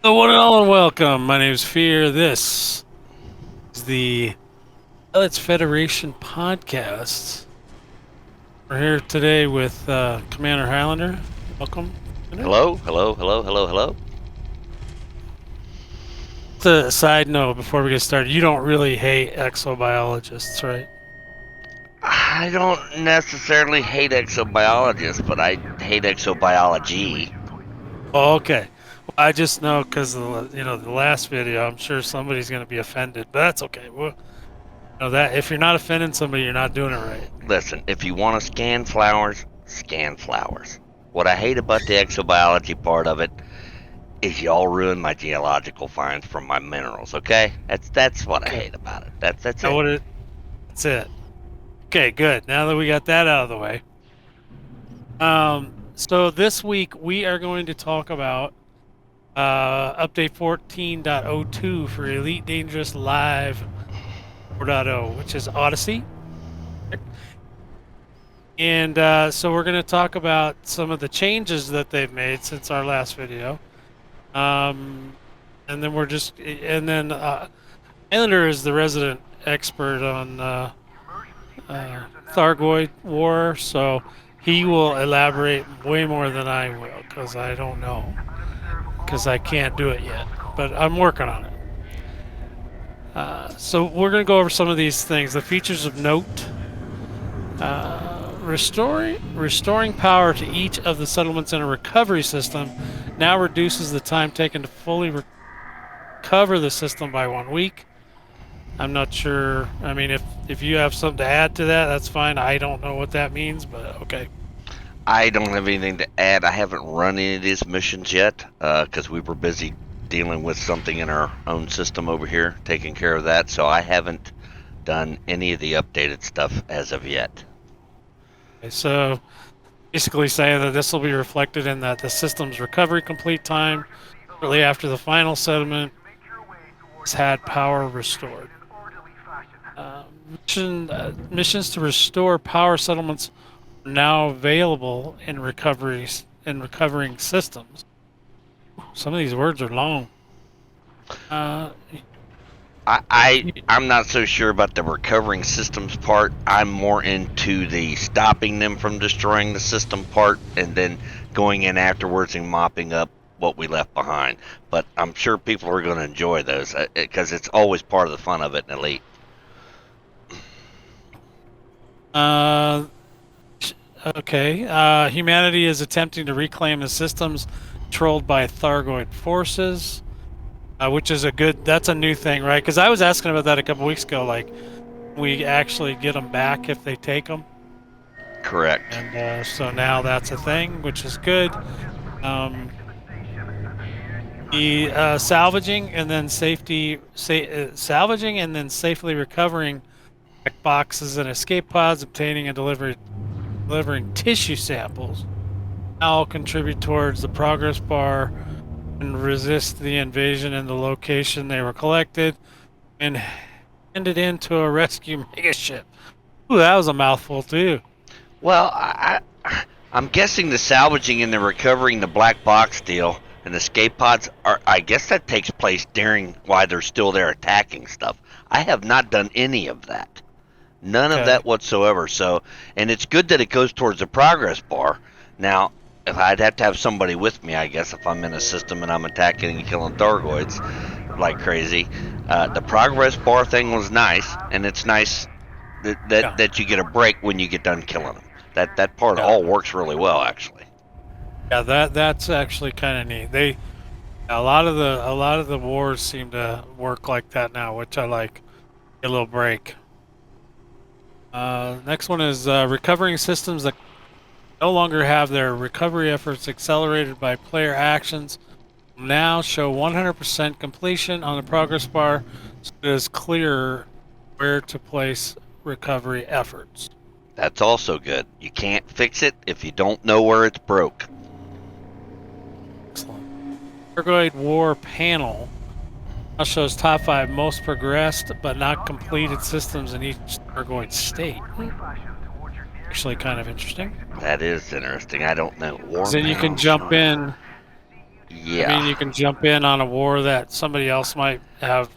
Hello, one and all, and welcome. My name is Fear. This is the Elite Federation podcast. We're here today with Commander Highlander. Welcome. Hello, hello, hello, hello, hello. Just a side note before we get started, you don't really hate exobiologists, right? I don't necessarily hate exobiologists, but I hate exobiology. Oh, okay. Well, I just know because the last video, I'm sure somebody's going to be offended, but that's okay. Well, that if you're not offending somebody, you're not doing it right. Listen, if you want to scan flowers, scan flowers. What I hate about the exobiology part of it is y'all ruin my geological finds from my minerals. Okay, that's what I hate about it. That's it. That's it. Okay, good. Now that we got that out of the way. So this week we are going to talk about update 14.02 for Elite Dangerous Live 4.0, which is Odyssey. And so we're going to talk about some of the changes that they've made since our last video. And then Highlander is the resident expert on Thargoid War, so he will elaborate way more than I will, because I don't know, because I can't do it yet, but I'm working on it. So we're going to go over some of these things. The features of note. Restoring power to each of the settlements in a recovery system now reduces the time taken to fully recover the system by 1 week. I'm not sure. I mean, if you have something to add to that, that's fine. I don't know what that means, but okay. I don't have anything to add. I haven't run any of these missions yet because we were busy dealing with something in our own system over here, taking care of that. So I haven't done any of the updated stuff as of yet. Okay, so basically saying that this will be reflected in that the system's recovery complete time shortly after the final settlement has had power restored. Missions to restore power settlements are now available in recovering systems. Some of these words are long. I'm not so sure about the recovering systems part. I'm more into the stopping them from destroying the system part and then going in afterwards and mopping up what we left behind. But I'm sure people are going to enjoy those because it's always part of the fun of it in Elite. Okay. Humanity is attempting to reclaim the systems controlled by Thargoid forces, which is that's a new thing, right? Because I was asking about that a couple weeks ago, like, we actually get them back if they take them. Correct. And so now that's a thing, which is good. The salvaging and then salvaging and then safely recovering boxes and escape pods, obtaining and delivering tissue samples all contribute towards the progress bar and resist the invasion in the location they were collected and handed into a rescue megaship. Ooh, that was a mouthful too. Well, I'm guessing the salvaging and the recovering the black box deal and the escape pods I guess that takes place during while they're still there attacking stuff. I have not done any of that. None of that whatsoever. So, and it's good that it goes towards the progress bar. Now, if I'd have to have somebody with me, I guess, if I'm in a system and I'm attacking and killing Thargoids like crazy, the progress bar thing was nice, and it's nice that you get a break when you get done killing them. That part all works really well, actually. Yeah, that's actually kind of neat. A lot of the wars seem to work like that now, which I like. A little break. Next one is recovering systems that no longer have their recovery efforts accelerated by player actions now show 100% completion on the progress bar, so it is clearer where to place recovery efforts. That's also good. You can't fix it if you don't know where it's broke. Excellent. Thargoid War panel now shows top 5 most progressed but not completed systems in each Thargoid state. Actually kind of interesting. That is interesting. I don't know. Then you can jump in Yeah. I mean, you can jump in on a war that somebody else might have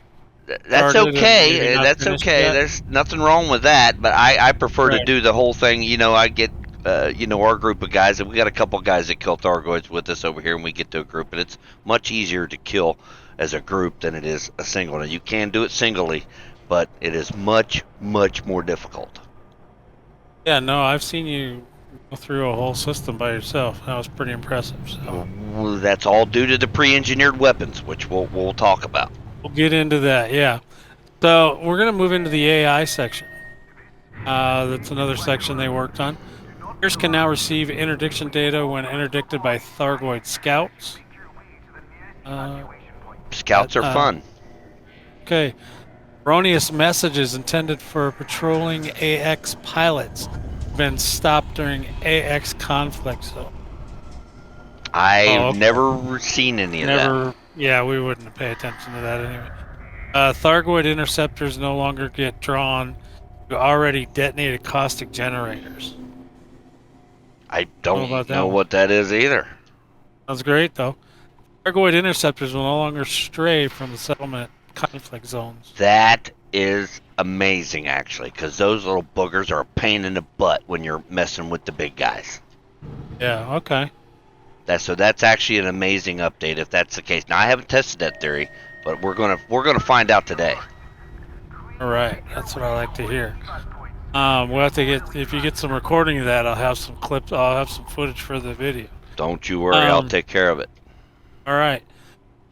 That's started and maybe okay. not That's finished okay. yet. There's nothing wrong with that. But I prefer to Right. do the whole thing. I get, our group of guys, and we got a couple guys that kill Thargoids with us over here, and we get to a group, and it's much easier to kill as a group than it is a single. Now, you can do it singly, but it is much, much more difficult. Yeah, no, I've seen you go through a whole system by yourself. That was pretty impressive. So Well, that's all due to the pre-engineered weapons, which we'll talk about. we'll get into that. Yeah. So we're gonna move into the AI section. That's another section they worked on. Players can now receive interdiction data when interdicted by Thargoid scouts. Uh, Scouts are fun. okay. Erroneous messages intended for patrolling AX pilots have been stopped during AX conflict. So, I've okay. never seen any of that. Yeah, we wouldn't pay attention to that anyway. Thargoid interceptors no longer get drawn to already detonated caustic generators. I don't About that know one. what that is either. Sounds great, though. Thargoid interceptors will no longer stray from the settlement conflict zones. That is amazing, actually, because those little boogers are a pain in the butt when you're messing with the big guys. Yeah, okay. That's actually an amazing update if that's the case. Now I haven't tested that theory, but we're gonna find out today. All right, that's what I like to hear. We'll have to if you get some recording of that, I'll have some clips. I'll have some footage for the video. Don't you worry, I'll take care of it. All right.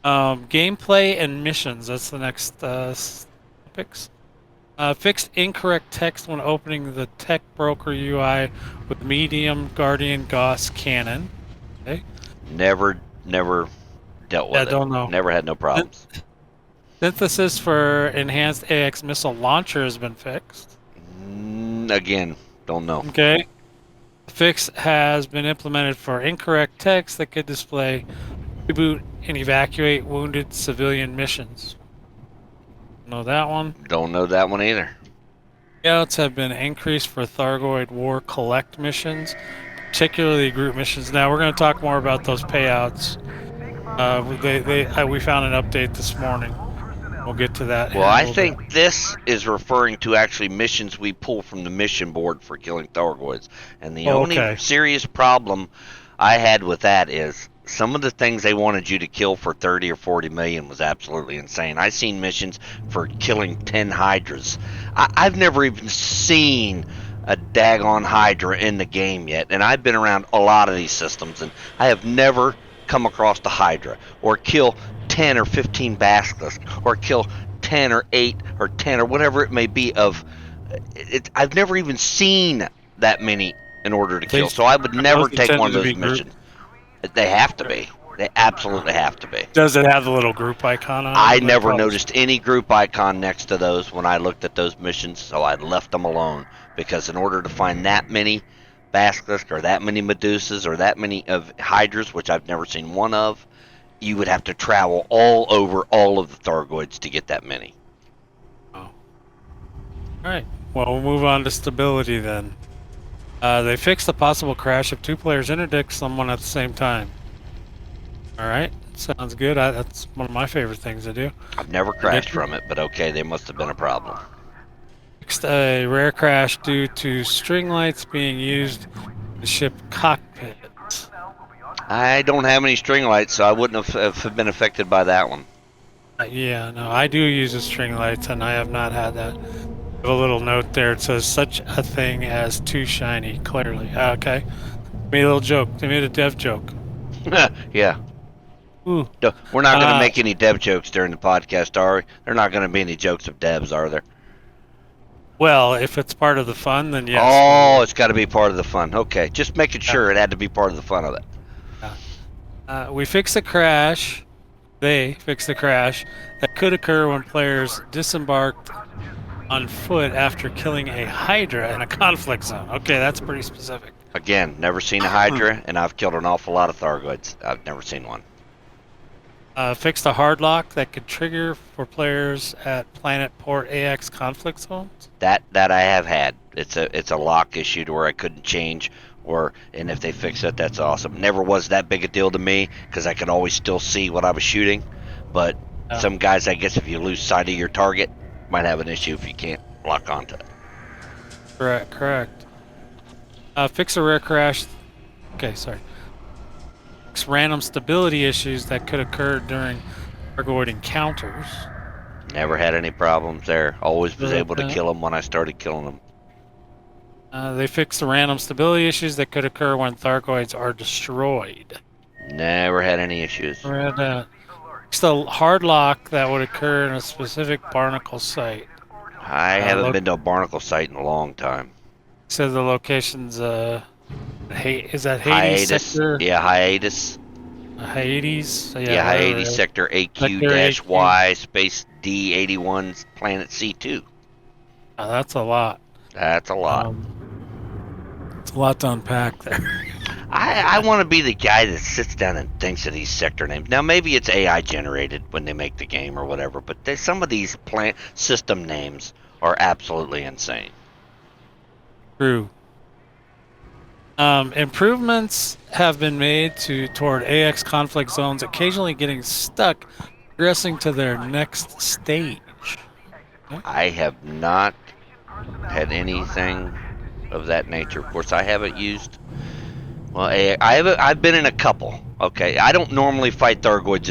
Gameplay and missions. That's the next topics. Fixed incorrect text when opening the Tech Broker UI with medium Guardian Gauss cannon. Okay. Never dealt with it. Don't know. Never had no problems. Synthesis for enhanced AX missile launcher has been fixed. Again, don't know. Okay. The fix has been implemented for incorrect text that could display reboot and evacuate wounded civilian missions. Know that one? Don't know that one either. Payouts have been increased for Thargoid War Collect missions, particularly group missions. Now we're going to talk more about those payouts. We found an update this morning. We'll get to that. Well, I think this is referring to actually missions we pull from the mission board for killing Thargoids. And the only serious problem I had with that is some of the things they wanted you to kill for 30 or 40 million was absolutely insane. I've seen missions for killing 10 Hydras. I've never even seen a daggone Hydra in the game yet, and I've been around a lot of these systems, and I have never come across the Hydra or kill 10 or 15 basilisks or kill 10 or 8 or 10 or whatever it may be of it. I've never even seen that many in order to kill, so I would never take one of those missions. They have to be. They absolutely have to be. Does it have the little group icon on it? I never noticed any group icon next to those when I looked at those missions, so I left them alone, because in order to find that many basilisks or that many medusas or that many of hydras, which I've never seen one of, you would have to travel all over all of the Thargoids to get that many. Oh. All right. Well, we'll move on to stability then. They fixed the possible crash if two players interdict someone at the same time. All right. Sounds good. That's one of my favorite things to do. I've never crashed from it, but okay, there must have been a problem. Fixed a rare crash due to string lights being used in the ship cockpit. I don't have any string lights, so I wouldn't have been affected by that one. Yeah, no, I do use the string lights, and I have not had that. I have a little note there. It says such a thing as too shiny, clearly. Okay. Made a little joke. They made a dev joke. Yeah. Ooh. We're not going to make any dev jokes during the podcast, are we? There are not going to be any jokes of devs, are there? Well, if it's part of the fun, then yes. Oh, it's got to be part of the fun. Okay, just making sure it had to be part of the fun of it. We fixed the crash. They fixed the crash that could occur when players disembarked on foot after killing a Hydra in a conflict zone. Okay, that's pretty specific. Again, never seen a Hydra, and I've killed an awful lot of Thargoids. I've never seen one. Fixed a hard lock that could trigger for players at Planet Port AX conflict zones. That I have had. It's a lock issue to where I couldn't change And if they fix it, that's awesome. Never was that big a deal to me because I could always still see what I was shooting. But some guys, I guess, if you lose sight of your target, might have an issue if you can't lock onto it. Correct. Fix a rare crash. Okay, sorry. Fix random stability issues that could occur during Thargoid encounters. Never had any problems there. Always was able to kill them when I started killing them. They fix the random stability issues that could occur when Thargoids are destroyed. Never had any issues. Fix the hard lock that would occur in a specific barnacle site. I haven't been to a barnacle site in a long time. So the location's is that Hades hiatus sector? Yeah, hiatus. Hades. Yeah, hiatus sector AQ-Y space D81 planet C2. Oh, that's a lot. That's a lot. It's a lot to unpack there. I want to be the guy that sits down and thinks of these sector names. Now, maybe it's AI generated when they make the game or whatever, but some of these plant system names are absolutely insane. True. Improvements have been made toward AX conflict zones occasionally getting stuck, progressing to their next stage. Okay. I have not had anything of that nature. Of course, I haven't used. Well, I've been in a couple. Okay, I don't normally fight Thargoids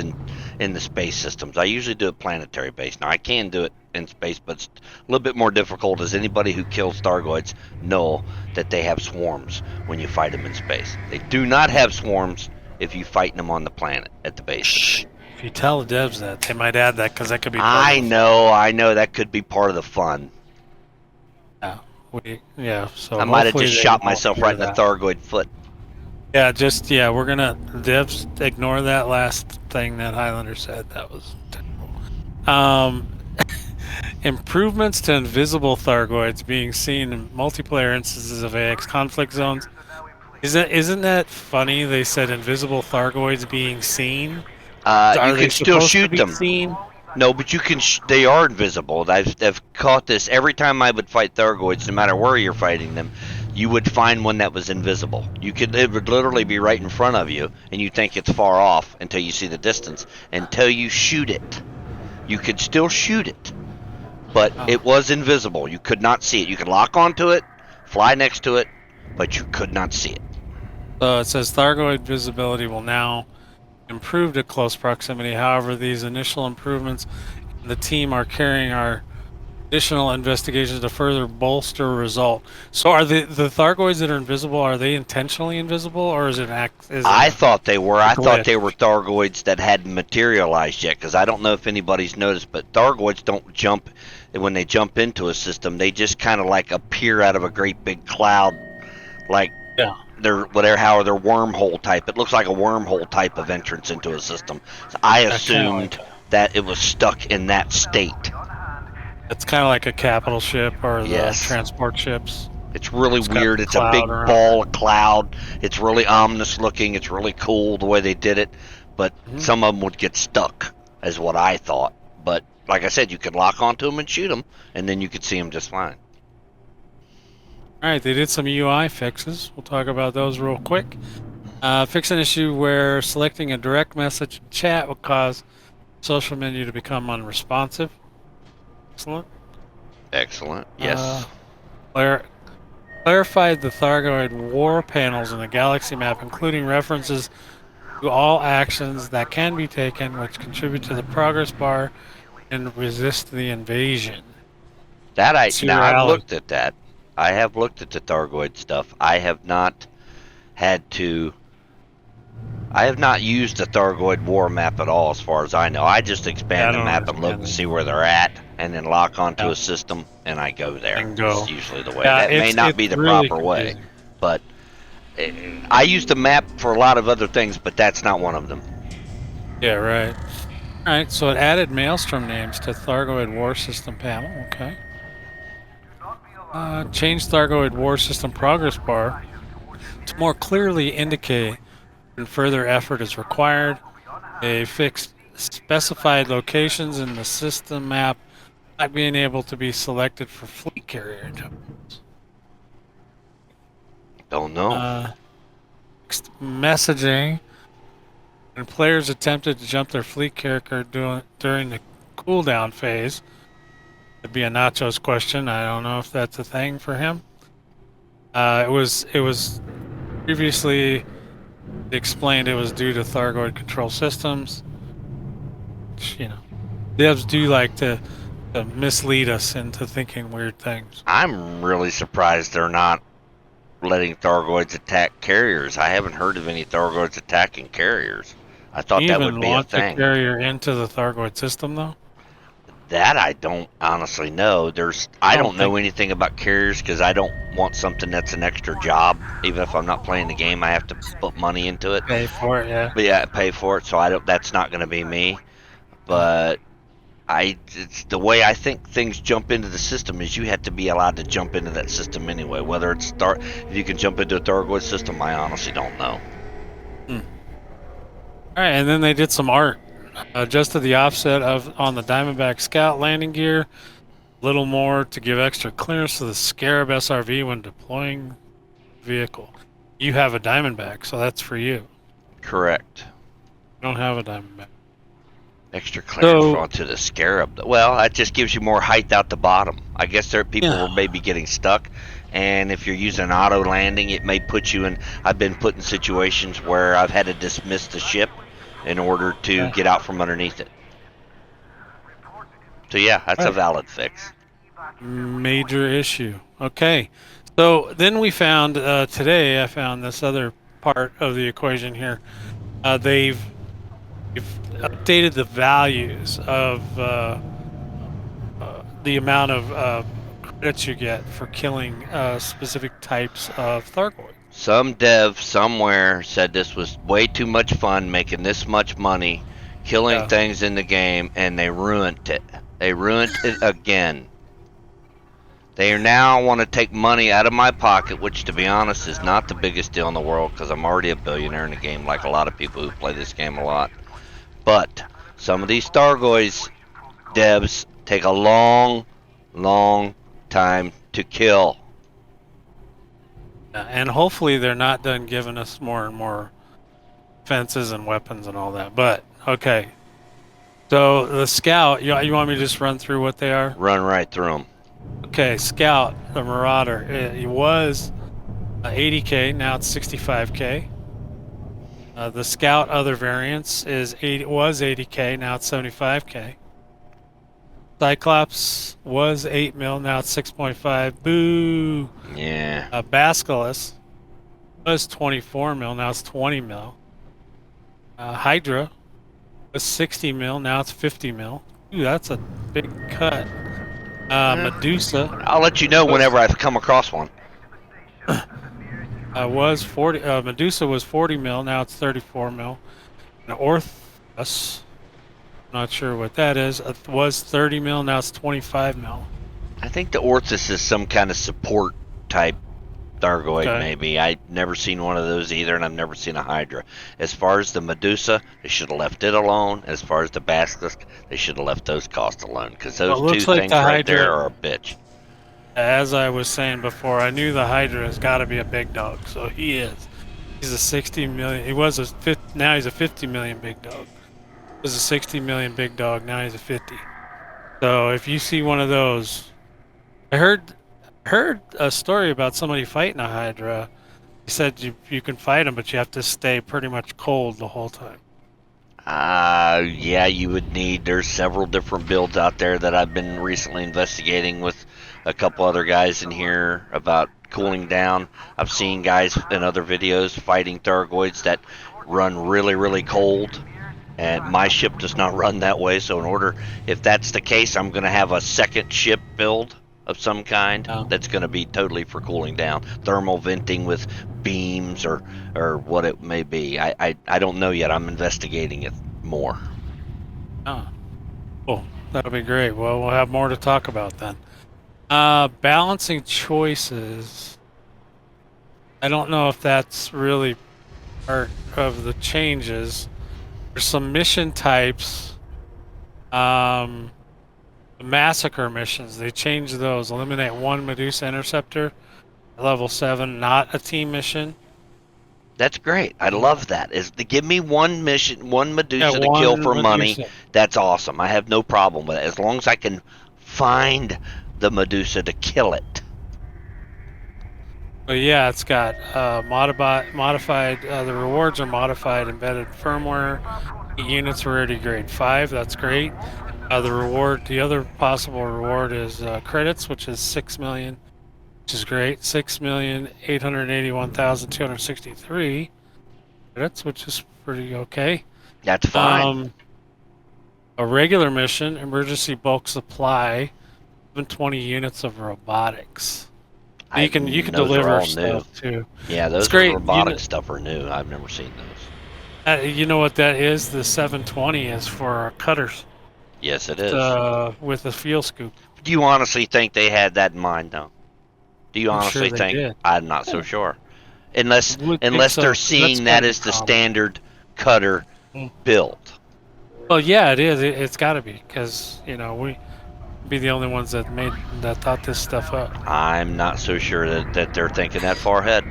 in the space systems. I usually do it planetary based. Now I can do it in space, but it's a little bit more difficult. As anybody who kills Thargoids know that they have swarms when you fight them in space. They do not have swarms if you fight them on the planet at the base. If you tell the devs that, they might add that because that could be. I know that could be part of the fun. So I might have just shot myself right in the Thargoid foot. Yeah, we're gonna devs ignore that last thing that Highlander said. That was terrible. Improvements to invisible Thargoids being seen in multiplayer instances of AX conflict zones. Isn't that funny? They said invisible Thargoids being seen. You can still shoot them. Seen? No, but you can. They are invisible. I've caught this every time I would fight Thargoids, no matter where you're fighting them. You would find one that was invisible. It would literally be right in front of you, and you think it's far off until you see the distance. Until you shoot it, you could still shoot it, but it was invisible. You could not see it. You could lock onto it, fly next to it, but you could not see it. It says Thargoid visibility will now improve to close proximity. However, these initial improvements, the team are carrying our additional investigations to further bolster result. So are the Thargoids that are invisible, are they intentionally invisible, or is it I thought they were. I thought they were Thargoids that hadn't materialized yet, because I don't know if anybody's noticed, but Thargoids don't jump. When they jump into a system, they just kind of like appear out of a great big cloud, like they're wormhole type. It looks like a wormhole type of entrance into a system. So I assumed that it was stuck in that state. It's kind of like a capital ship or the transport ships. It's really weird. It's a big ball of cloud. It's really ominous looking. It's really cool the way they did it. But some of them would get stuck, is what I thought. But like I said, you could lock onto them and shoot them, and then you could see them just fine. All right, they did some UI fixes. We'll talk about those real quick. Fix an issue where selecting a direct message chat will cause social menu to become unresponsive. Excellent. Yes. Clarified the Thargoid war panels in the galaxy map, including references to all actions that can be taken which contribute to the progress bar and resist the invasion. I've looked at that. I have looked at the Thargoid stuff. I have not used the Thargoid war map at all, as far as I know. I just expand the map and look and see where they're at, and then lock onto a system, and I go there. That's usually the way. That may not be the proper way, but I use the map for a lot of other things, but that's not one of them. Yeah, right. All right, so it added Maelstrom names to Thargoid war system panel. Okay. Changed Thargoid war system progress bar to more clearly indicate when further effort is required. They fixed specified locations in the system map not being able to be selected for fleet carrier tokens. Don't know. Messaging. When players attempted to jump their fleet character during the cooldown phase, it'd be a Nacho's question. I don't know if that's a thing for him. It was previously explained it was due to Thargoid control systems. Which, devs do like to mislead us into thinking weird things. I'm really surprised they're not letting Thargoids attack carriers. I haven't heard of any Thargoids attacking carriers. I thought that would Even be a launch a thing. carrier into the Thargoid system, though. That I don't honestly know. I don't know think- anything about carriers because I don't want something that's an extra job. Even if I'm not playing the game, I have to put money into it. Pay for it, yeah. But yeah, pay for it. So I don't. That's not going to be me. But it's the way I think things jump into the system is you have to be allowed to jump into that system anyway. Whether it's if you can jump into a Thargoid system, I honestly don't know. All right, and then they did some art, adjusted the offset on the Diamondback Scout landing gear, a little more to give extra clearance to the Scarab SRV when deploying the vehicle. You have a Diamondback, so that's for you. Correct. You don't have a Diamondback. Extra clearance onto the Scarab. Well, that just gives you more height out the bottom. I guess people were maybe getting stuck, and if you're using auto landing, it may put you in. I've been put in situations where I've had to dismiss the ship in order to get out from underneath it. So yeah, that's a valid fix. Major issue. Okay, so then we found today. I found this other part of the equation here. They've updated the values of the amount of credits you get for killing specific types of Thargoid. Some dev somewhere said this was way too much fun, making this much money, killing things in the game, and they ruined it. They ruined it again. They now want to take money out of my pocket, which, to be honest, is not the biggest deal in the world because I'm already a billionaire in the game, like a lot of people who play this game a lot. But some of these Thargoids devs take a long, long time to kill. And hopefully they're not done giving us more and more fences and weapons and all that. But, okay. So, the Scout, you want me to just run through what they are? Run right through them. Okay, Scout, the Marauder. It was 80K, now it's 65K. The Scout other variants was 80K, now it's 75K. Cyclops was 8 mil, now it's 6.5. Boo! Yeah. Basculus was 24 mil, now it's 20 mil. Hydra was 60 mil, now it's 50 mil. Ooh, that's a big cut. Medusa. I'll let you know whenever I come across one. Was 40. Medusa was 40 mil, now it's 34 mil. And Orthus, not sure what that is, was 30 mil, now it's 25 mil. I think the Orthus is some kind of support type Thargoid, maybe. I've never seen one of those either, and I've never seen a Hydra. As far as the Medusa, they should have left it alone. As far as the Basilisk, they should have left those costs alone, because those two things right there are a bitch. As I was saying before, I knew the Hydra has got to be a big dog, so he is. He's a 60 million. He was now he's a 50 million big dog. He was a 60 million big dog. Now he's a 50. So if you see one of those, I heard a story about somebody fighting a Hydra. He said you can fight them, but you have to stay pretty much cold the whole time. Yeah, you would need. There's several different builds out there that I've been recently investigating with a couple other guys in here about cooling down. I've seen guys in other videos fighting Thargoids that run really, really cold, and my ship does not run that way. So if that's the case, I'm going to have a second ship build of some kind that's going to be totally for cooling down, thermal venting with beams or what it may be. I don't know yet. I'm investigating it more. Well, that'll be great. Well, we'll have more to talk about then. Balancing choices. I don't know if that's really part of the changes. There's some mission types. Massacre missions, they changed those. Eliminate one Medusa interceptor level 7, not a team mission. That's great. I love that. Give me one mission, one Yeah, Medusa to kill one for money. Medusa. That's awesome. I have no problem with it as long as I can find the Medusa to kill it. But yeah, it's got modified. The rewards are modified embedded firmware. Units rarity grade 5. That's great. The other possible reward is credits, which is 6 million, which is great. 6,881,263 credits, which is pretty okay. That's fine. A regular mission, emergency bulk supply, 20 units of robotics. You can Those are deliver all new. stuff too. Yeah, those great. robotic stuff are new. I've never seen those. You know what that is? The 720 is for cutters. Yes, it is. With a fuel scoop. Do you honestly think they had that in mind, though? Do you I'm honestly sure they think? did. I'm not so sure. Unless So. they're seeing that as the standard cutter build. Well, yeah, it is. It's got to be because we be the only ones that thought this stuff up. I'm not so sure that they're thinking that far ahead.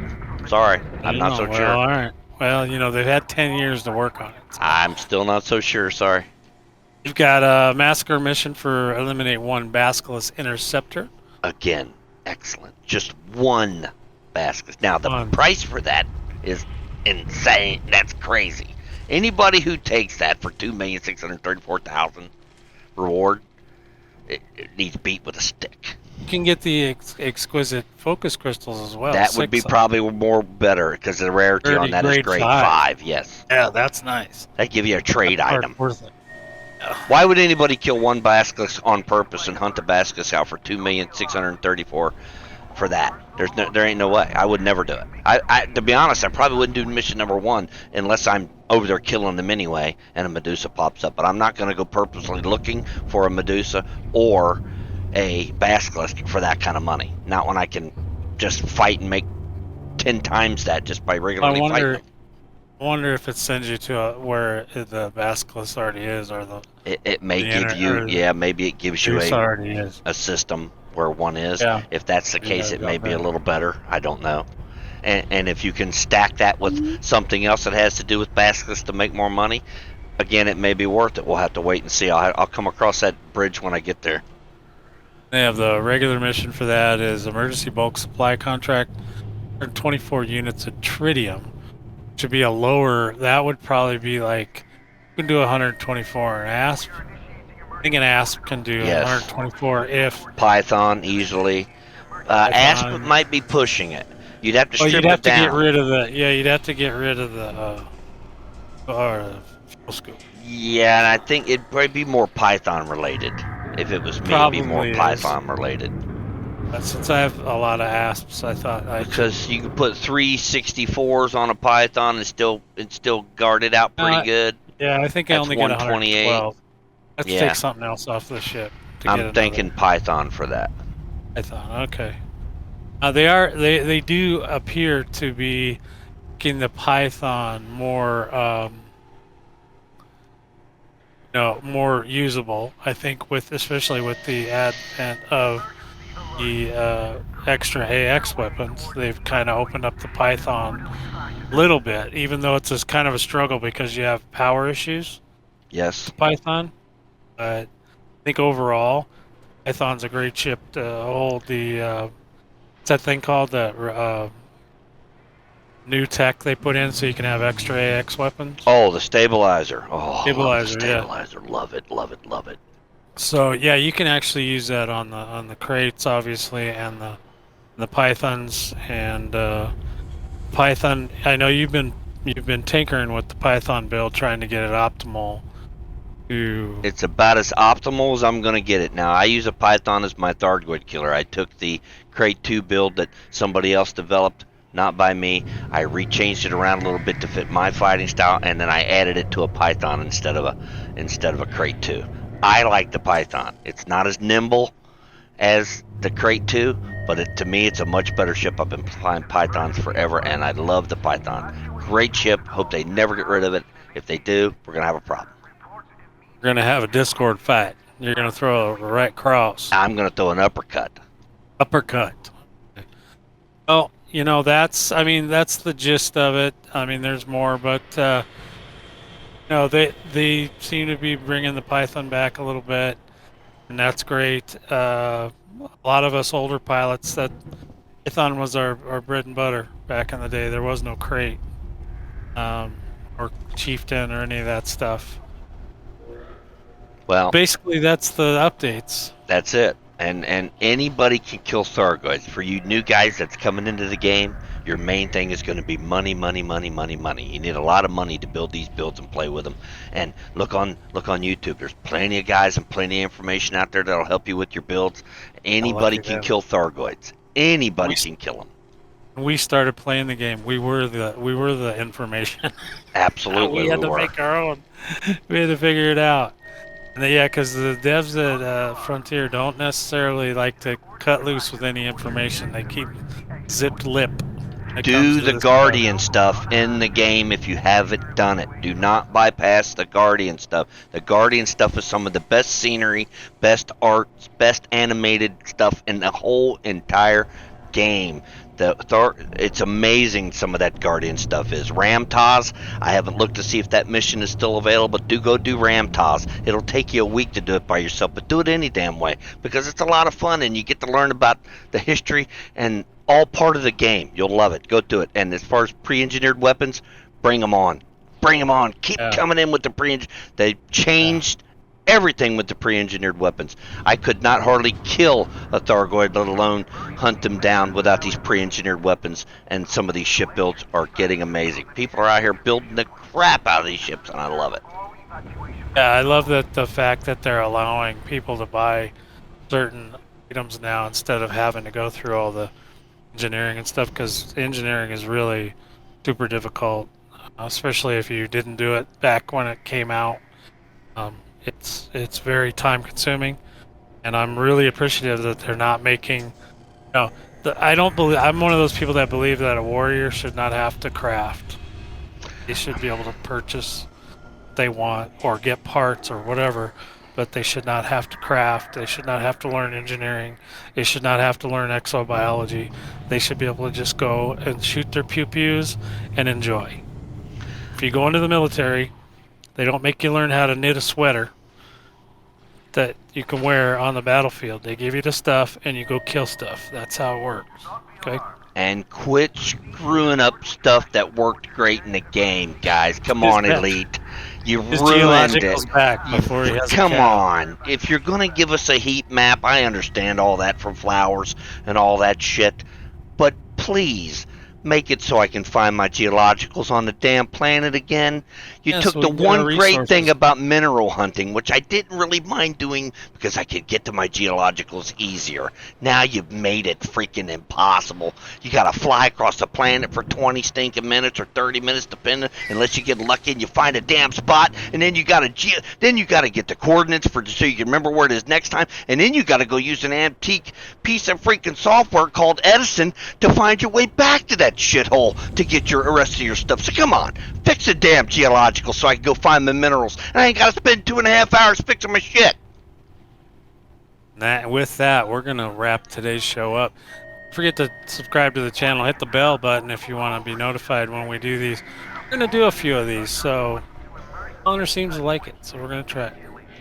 Sorry, I'm not so sure. All right. Well, they've had 10 years to work on it. So. I'm still not so sure. Sorry. You've got a massacre mission for eliminate one Basilisk interceptor. Again, excellent. Just one basilisk. Now the price for that is insane. That's crazy. Anybody who takes that for 2,634,000 reward, it needs beat with a stick. You can get the exquisite focus crystals as well. That would be probably more better because the rarity on that is grade 5. Yes. Yeah, that's nice. That give you a trade item. Worth it. Why would anybody kill one basilisk on purpose and hunt the basilisk out for 2,634,000 for that? There ain't no way. I would never do it. I to be honest, I probably wouldn't do mission number 1 unless I'm over there killing them anyway and a Medusa pops up. But I'm not going to go purposely looking for a Medusa or a basilisk for that kind of money. Not when I can just fight and make 10 times that just by regularly fighting them. I wonder if it sends you to where the basilisk already is, or the. It may give you, maybe it gives you a system where one is. Yeah. If that's the case, it may be a little better. I don't know. And if you can stack that with something else that has to do with baskets to make more money, again, it may be worth it. We'll have to wait and see. I'll come across that bridge when I get there. They have the regular mission for that is emergency bulk supply contract, 124 units of tritium. Should be a lower. That would probably be like you can do 124 an asp. I think an asp can do 124 if Python easily. Asp might be pushing it. You'd have to strip it down. You'd have to get rid of the. Yeah, you'd have to get rid of the fuel scoop. Yeah, and I think it'd probably be more Python related. If it was me, it'd be more Python related. Since I have a lot of asps, I thought because you could put 364s on a Python and still guard it out pretty good. Yeah, I think I only get 112. Let's take something else off the ship. I'm thinking Python for that. Python, okay. They do appear to be making the Python more more usable. I think especially with the advent of the extra AX weapons, they've kind of opened up the Python a little bit, even though it's kind of a struggle because you have power issues. Yes. Python. I think overall, Python's a great ship to hold the. What's that thing called? The new tech they put in so you can have extra AX weapons. Oh, the stabilizer. Oh, stabilizer. Stabilizer. Yeah. Love it. Love it. Love it. So yeah, you can actually use that on the crates, obviously, and the Pythons and Python. I know you've been tinkering with the Python build, trying to get it optimal. It's about as optimal as I'm gonna get it now. I use a Python as my Thargoid killer. I took the Crate 2 build that somebody else developed, not by me. I rechanged it around a little bit to fit my fighting style, and then I added it to a Python instead of a Crate 2. I like the Python. It's not as nimble as the Crate 2, but to me, it's a much better ship. I've been flying Pythons forever, and I love the Python. Great ship. Hope they never get rid of it. If they do, we're gonna have a problem. We're gonna have a Discord fight. You're gonna throw a right cross. I'm gonna throw an uppercut. Uppercut. Well, that's that's the gist of it. I mean, there's more, but they seem to be bringing the Python back a little bit, and that's great. A lot of us older pilots, that Python was our bread and butter back in the day. There was no crate, or Chieftain or any of that stuff. Well, Basically, that's the updates. that's it. And anybody can kill Thargoids. For you new guys that's coming into the game, your main thing is going to be money, money, money, money, money. You need a lot of money to build these builds and play with them. And look on YouTube. There's plenty of guys and plenty of information out there that'll help you with your builds. Anybody Lucky can them. kill Thargoids. Anybody We can kill them. we started playing the game. We were the information. Absolutely, We had we to were. make our own. We had to figure it out. And yeah, because the devs at Frontier don't necessarily like to cut loose with any information. They keep zipped lip when it comes Do to the this stuff. Guardian stuff in the game if you haven't done it. Do not bypass the Guardian stuff. The Guardian stuff is some of the best scenery, best arts, best animated stuff in the whole entire game. It's amazing some of that Guardian stuff is. Ramtaz, I haven't looked to see if that mission is still available. Go do Ramtaz. It'll take you a week to do it by yourself, but do it any damn way because it's a lot of fun and you get to learn about the history and all part of the game. You'll love it. Go do it. And as far as pre-engineered weapons, bring them on. Bring them on. Keep Yeah, coming in with the pre-engineered. They yeah. changed everything with the pre-engineered weapons. I could not hardly kill a Thargoid, let alone hunt them down without these pre-engineered weapons. And some of these ship builds are getting amazing. People are out here building the crap out of these ships, and I love it. Yeah, I love that the fact that they're allowing people to buy certain items now instead of having to go through all the engineering and stuff. Because engineering is really super difficult, especially if you didn't do it back when it came out. It's very time consuming, and I'm really appreciative that they're not making. I don't believe I'm one of those people that believe that a warrior should not have to craft. They should be able to purchase what they want or get parts or whatever, but they should not have to craft. They should not have to learn engineering. They should not have to learn exobiology. They should be able to just go and shoot their pew pews and enjoy. If you go into the military, they don't make you learn how to knit a sweater that you can wear on the battlefield. They give you the stuff and you go kill stuff. That's how it works. Okay? And quit screwing up stuff that worked great in the game, guys. Come His, on, Elite. You his ruined it. geological's back before he has a Come cab. on. If you're going to give us a heat map, I understand all that from flowers and all that shit. But please, make it so I can find my geologicals on the damn planet again. You Yeah, took so the we can get our one great thing resources. about mineral hunting, which I didn't really mind doing because I could get to my geologicals easier. Now you've made it freaking impossible. You gotta fly across the planet for 20 stinking minutes or 30 minutes, depending, unless you get lucky and you find a damn spot, and then you gotta get the coordinates for so you can remember where it is next time, and then you gotta go use an antique piece of freaking software called Edison to find your way back to that shithole to get your rest of your stuff. So come on, fix the damn geological so I can go find my minerals, and I ain't gotta spend 2.5 hours fixing my shit. With that, we're going to wrap today's show up. Don't forget to subscribe to the channel. Hit the bell button if you want to be notified when we do these. We're going to do a few of these, so owner seems to like it, so we're going to try it.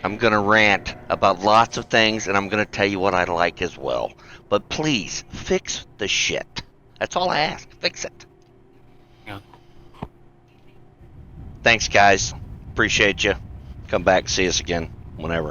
I'm gonna rant about lots of things, and I'm gonna tell you what I like as well. But please, fix the shit. That's all I ask. Fix it. Yeah. Thanks, guys. Appreciate you. Come back, see us again whenever.